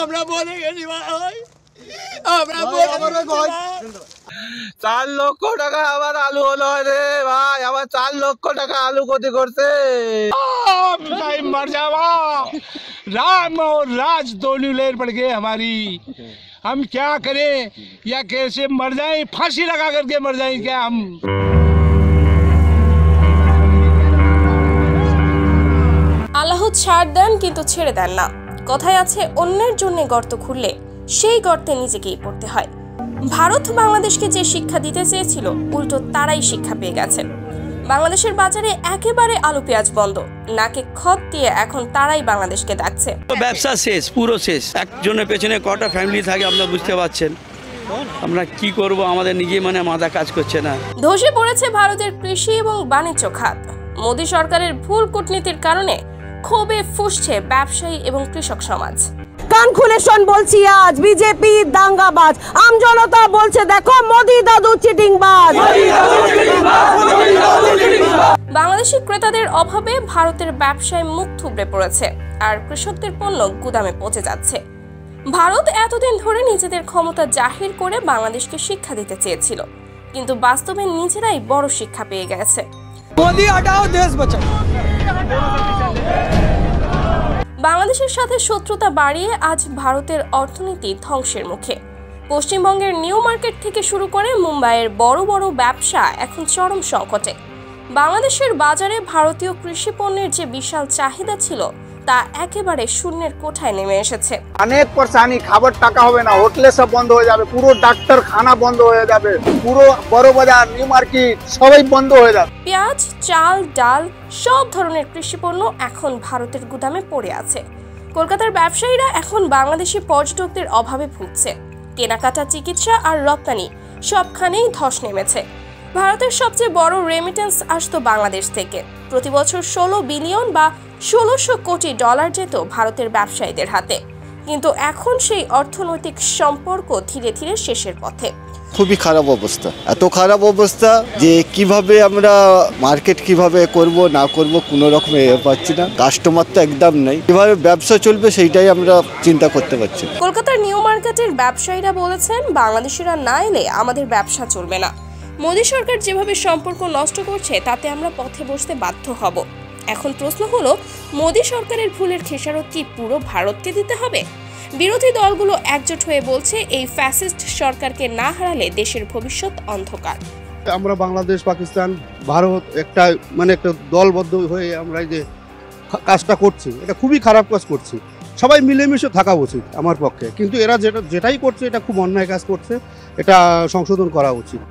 আমরা বলে গেছি ভাই, আমরা বলে গেছি। 4 লক্ষ টাকা আবার আলু হলো রে ভাই, আবার 4 লক্ষ টাকা আলু ক্ষতি করছে। भाई मर जावा, राम और राज दोनों लेर पड़ गए हमारी। हम क्या करें, या कैसे मर जाएं, फांसी लगा करके मर जाएं क्या हम। আল্লাহ ছাড় দেন কিন্তু ছেড়ে দেন না। কথায় আছে অন্যের জন্য গর্ত খুললে সেই গর্তে নিজেকেই পড়তে হয়। ভারত বাংলাদেশকে যে শিক্ষা দিতে চেয়েছিল উল্টো তারাই শিক্ষা পেয়ে গেছে। বাংলাদেশের বাজারে একেবারে আলু পেঁয়াজ বন্ধ, নাকে খত দিয়ে এখন তারাই বাংলাদেশকে ডাকছে। ব্যবসা শেষ, পুরো শেষ। একজনের পেছনে কটা ফ্যামিলি থাকে আপনারা বুঝতে পারছেন। আমরা কি করব, আমাদের নিজে মাথা কাজ করছে না। ধসে পড়েছে ভারতের কৃষি এবং বাণিজ্য খাত। মোদী সরকারের ভুল কূটনীতির কারণে ক্ষোভে ফুঁসছে ব্যবসায়ী এবং কৃষক সমাজ। কান খুলে শোন বলছি, আজ বিজেপি দাঙ্গাবাজ, আম জনতা বলছে দেখো মোদি দাদু চিটিংবাজ। বাংলাদেশি ক্রেতাদের অভাবে ভারতের ব্যবসায় মুখ থুবড়ে পড়েছে, আর কৃষকদের পণ্য গুদামে পচে যাচ্ছে। ভারত এতদিন ধরে নিজেদের ক্ষমতা জাহির করে বাংলাদেশকে শিক্ষা দিতে চেয়েছিল, কিন্তু বাস্তবে নিজেরাই বড় শিক্ষা পেয়ে গেছে। মোদি হটাও, দেশ বাঁচাও। বাংলাদেশের সাথে শত্রুতা বাড়িয়ে আজ ভারতের অর্থনীতি ধ্বংসের মুখে। পশ্চিমবঙ্গের নিউ মার্কেট থেকে শুরু করে মুম্বাইয়ের বড় বড় ব্যবসা এখন চরম সংকটে। বাংলাদেশের বাজারে ভারতীয় কৃষি পণ্যের যে বিশাল চাহিদা ছিল তা একেবারে শূন্যের কোঠায় নেমে এসেছে। অনেক পরেশানি, খাবার টাকা হবে না, হোটেলে সব বন্ধ হয়ে যাবে, পুরো ডাক্তার খানা বন্ধ হয়ে যাবে, পুরো বড় বাজার নিউ মার্কেট সবাই বন্ধ হয়ে যাবে। পেঁয়াজ, চাল, ডাল সব ধরনের কৃষি পণ্য এখন ভারতের গুদামে পড়ে আছে। কলকাতার ব্যবসায়ীরা এখন বাংলাদেশি পর্যটকদের অভাবে ভুগছে। কেনাকাটা, চিকিৎসা আর রপ্তানি সবখানেই ধস নেমেছে। ভারতের সবচেয়ে বড় রেমিটেন্স আসতো বাংলাদেশ থেকে। প্রতি বছর 16 বিলিয়ন বা 1600 কোটি ডলার যেত ভারতের ব্যবসায়ীদের হাতে, কিন্তু এখন সেই অর্থনৈতিক সম্পর্ক ধীরে ধীরে শেষের পথে। খুবই খারাপ অবস্থা, এত খারাপ অবস্থা যে কিভাবে আমরা মার্কেট কিভাবে করব না করব কোনো রকম পাচ্ছি না। কাস্টমার তো একদম নেই, কিভাবে ব্যবসা চলবে সেইটাই আমরা চিন্তা করতে পারছি। কলকাতার নিউ মার্কেটের ব্যবসায়ীরা বলেছেন, বাংলাদেশিরা না এলে আমাদের ব্যবসা চলবে না। মোদী সরকার যেভাবে সম্পর্ক নষ্ট করছে তাতে আমরা পথে বসতে বাধ্য হব। এখন প্রশ্ন হলো, মোদী সরকারের ভুলের খেসারত কি পুরো ভারতকে দিতে হবে? বিরোধী দলগুলো একজোট হয়ে বলছে, এই ফ্যাসিস্ট সরকারকে না হারালে দেশের ভবিষ্যৎ অন্ধকার। আমরা বাংলাদেশ, পাকিস্তান, ভারত একটা একটা দলবদ্ধ হয়ে আমরা এই যে কাজটা করছি, এটা খুবই খারাপ কাজ করছি। সবাই মিলেমিশে থাকা উচিত আমার পক্ষে, কিন্তু এরা যেটাই করছে এটা খুব অন্যায় কাজ করছে, এটা সংশোধন করা উচিত।